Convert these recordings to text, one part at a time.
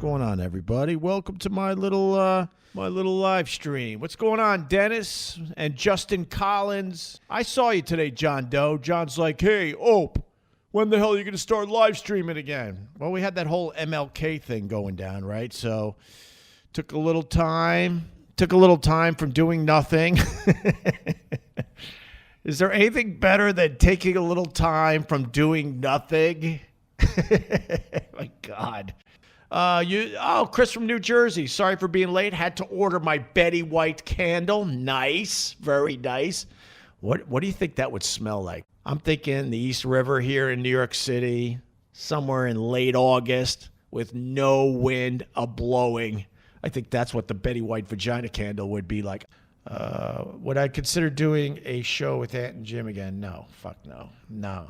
going on, everybody? Welcome to my little live stream. What's going on, Dennis and Justin Collins? I saw you today, John Doe. John's like, hey, Ope, when the hell are you going to start live streaming again? Well, we had that whole MLK thing going down, right? So took a little time from doing nothing. Is there anything better than taking a little time from doing nothing? My God. Chris from New Jersey. Sorry for being late. Had to order my Betty White candle. Nice. Very nice. What do you think that would smell like? I'm thinking the East River here in New York City, somewhere in late August with no wind a-blowing. I think that's what the Betty White vagina candle would be like. Would I consider doing a show with Ant and Jim again? No. Fuck no. No.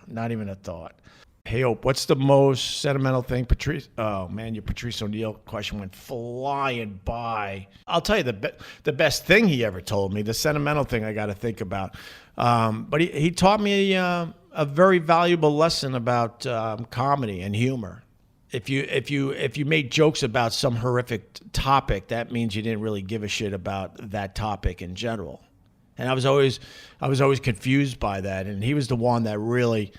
Not even a thought. Hey, Ope, what's the most sentimental thing? Patrice? Oh, man, your Patrice O'Neal question went flying by. I'll tell you the best thing he ever told me, the sentimental thing I got to think about. But he taught me a very valuable lesson about comedy and humor. If you made jokes about some horrific topic, that means you didn't really give a shit about that topic in general. And I was always confused by that. And he was the one that really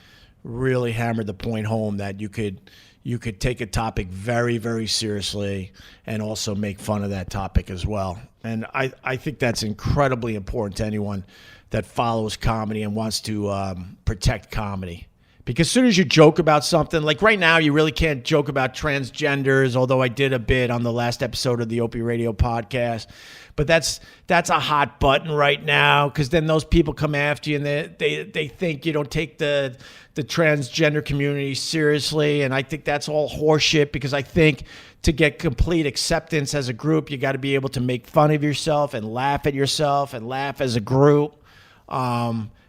hammered the point home that you could take a topic very, very seriously and also make fun of that topic as well. And I think that's incredibly important to anyone that follows comedy and wants to protect comedy. Because as soon as you joke about something, like right now, you really can't joke about transgenders, although I did a bit on the last episode of the Opie Radio podcast. But that's a hot button right now, because then those people come after you and they think you don't take the transgender community seriously. And I think that's all horseshit, because I think to get complete acceptance as a group, you got to be able to make fun of yourself and laugh at yourself and laugh as a group.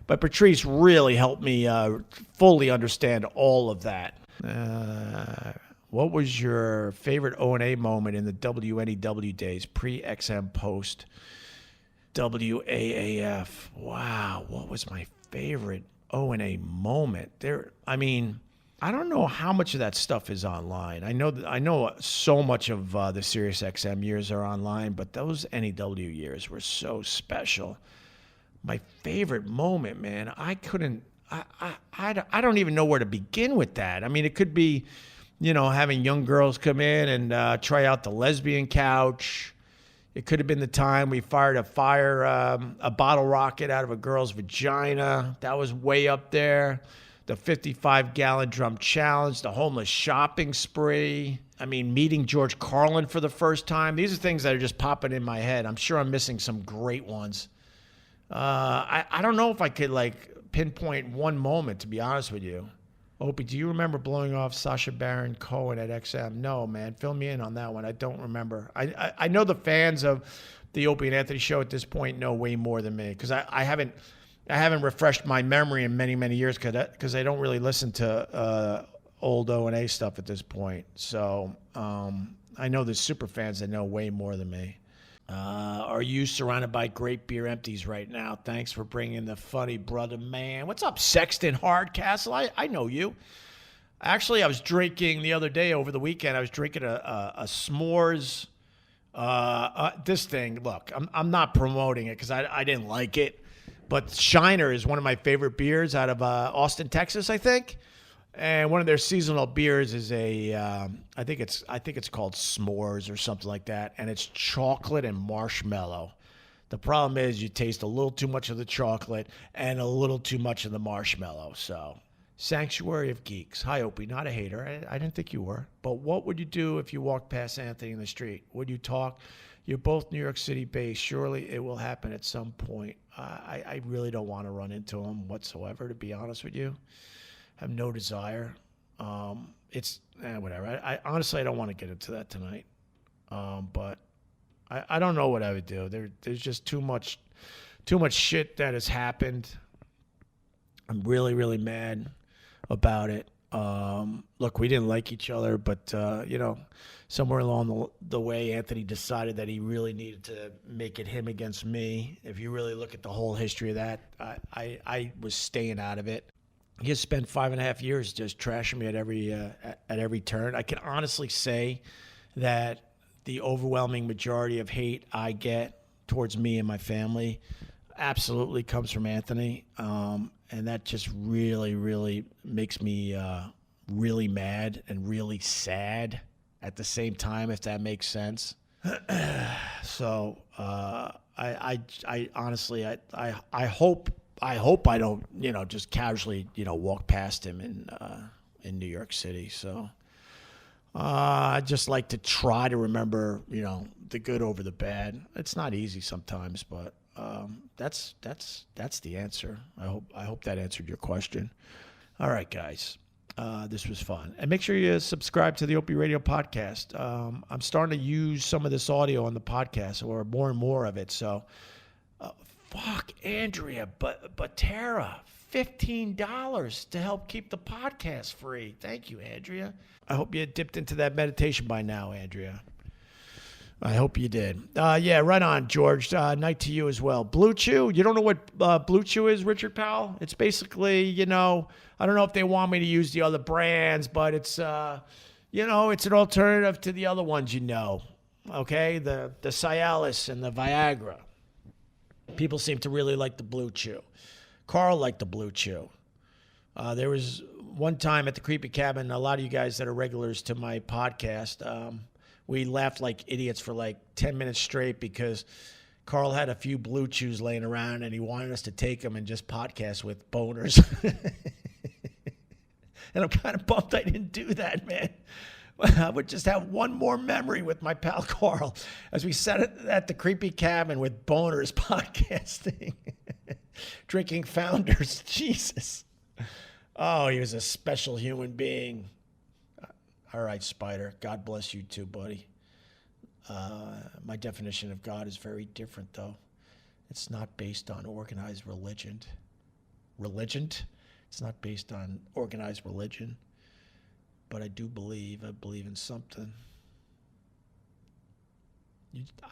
But Patrice really helped me fully understand all of that. What was your favorite O&A moment in the WNEW days, pre-XM, post WAAF? Wow, what was my favorite O&A moment? I don't know how much of that stuff is online. I know so much of the Sirius XM years are online, but those NEW years were so special. My favorite moment, man, I don't even know where to begin with that. I mean, it could be, having young girls come in and try out the lesbian couch. It could have been the time we fired a bottle rocket out of a girl's vagina. That was way up there. The 55-gallon drum challenge, the homeless shopping spree. I mean, meeting George Carlin for the first time. These are things that are just popping in my head. I'm sure I'm missing some great ones. I don't know if I could pinpoint one moment, to be honest with you. Opie, do you remember blowing off Sacha Baron Cohen at XM? No, man. Fill me in on that one. I don't remember. I know the fans of the Opie and Anthony Show at this point know way more than me, because I haven't refreshed my memory in many, many years, because I don't really listen to old O&A stuff at this point. So I know there's super fans that know way more than me. Are you surrounded by great beer empties right now? Thanks for bringing the funny, brother man. What's up, Sexton Hardcastle? I know you. Actually, I was drinking the other day over the weekend. I was drinking a s'mores. This thing, look, I'm not promoting it because I didn't like it. But Shiner is one of my favorite beers out of Austin, Texas, I think. And one of their seasonal beers is I think it's called S'mores or something like that, and it's chocolate and marshmallow. The problem is you taste a little too much of the chocolate and a little too much of the marshmallow. So, Sanctuary of Geeks. Hi, Opie, not a hater. I didn't think you were. But what would you do if you walked past Anthony in the street? Would you talk? You're both New York City based. Surely it will happen at some point. I really don't want to run into him whatsoever, to be honest with you. Have no desire. Whatever. I honestly, I don't want to get into that tonight. But I don't know what I would do. There's just too much shit that has happened. I'm really, really mad about it. Look, we didn't like each other, but somewhere along the way, Anthony decided that he really needed to make it him against me. If you really look at the whole history of that, I was staying out of it. He has spent 5.5 years just trashing me at every turn. I can honestly say that the overwhelming majority of hate I get towards me and my family absolutely comes from Anthony, and that just really, really makes me really mad and really sad at the same time, if that makes sense. So I honestly I hope I don't just casually walk past him in New York City. So I just like to try to remember the good over the bad. It's not easy sometimes, but that's the answer. I hope that answered your question. All right, guys. This was fun. And make sure you subscribe to the Opie Radio podcast. I'm starting to use some of this audio on the podcast, or more and more of it. So, fuck, Andrea, but Tara, $15 to help keep the podcast free. Thank you, Andrea. I hope you dipped into that meditation by now, Andrea. I hope you did. Yeah, right on, George. Night to you as well. Blue Chew. You don't know what Blue Chew is, Richard Powell? It's basically, I don't know if they want me to use the other brands, but it's, it's an alternative to the other ones, okay? The Cialis and the Viagra. People seem to really like the Blue Chew. Carl liked the Blue Chew. There was one time at the Creepy Cabin, a lot of you guys that are regulars to my podcast, we laughed like idiots for like 10 minutes straight because Carl had a few Blue Chews laying around and he wanted us to take them and just podcast with boners. And I'm kind of bummed I didn't do that, man. I would just have one more memory with my pal Carl as we sat at the Creepy Cabin with boners podcasting, drinking Founders. Jesus. Oh, he was a special human being. All right, Spider. God bless you too, buddy. My definition of God is very different, though. It's not based on organized religion. It's not based on organized religion. But I believe in something.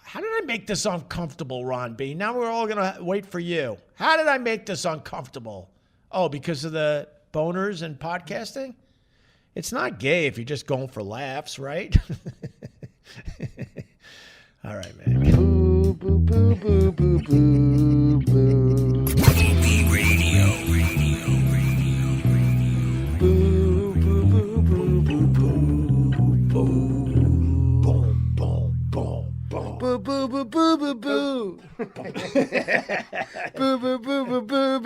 How did I make this uncomfortable, Ron B? Now we're all going to wait for you. How did I make this uncomfortable? Oh, because of the boners and podcasting? It's not gay if you're just going for laughs, right? All right, man. Boo, boo, boo, boo, boo, boo, boo. Opie Radio. Boo, boo, boo, boo, boo, boo, boo. Boom, boom, boom, boom. Boo, boo, boo, boo, boo, boo. Boo, boo, boo, boo, boo,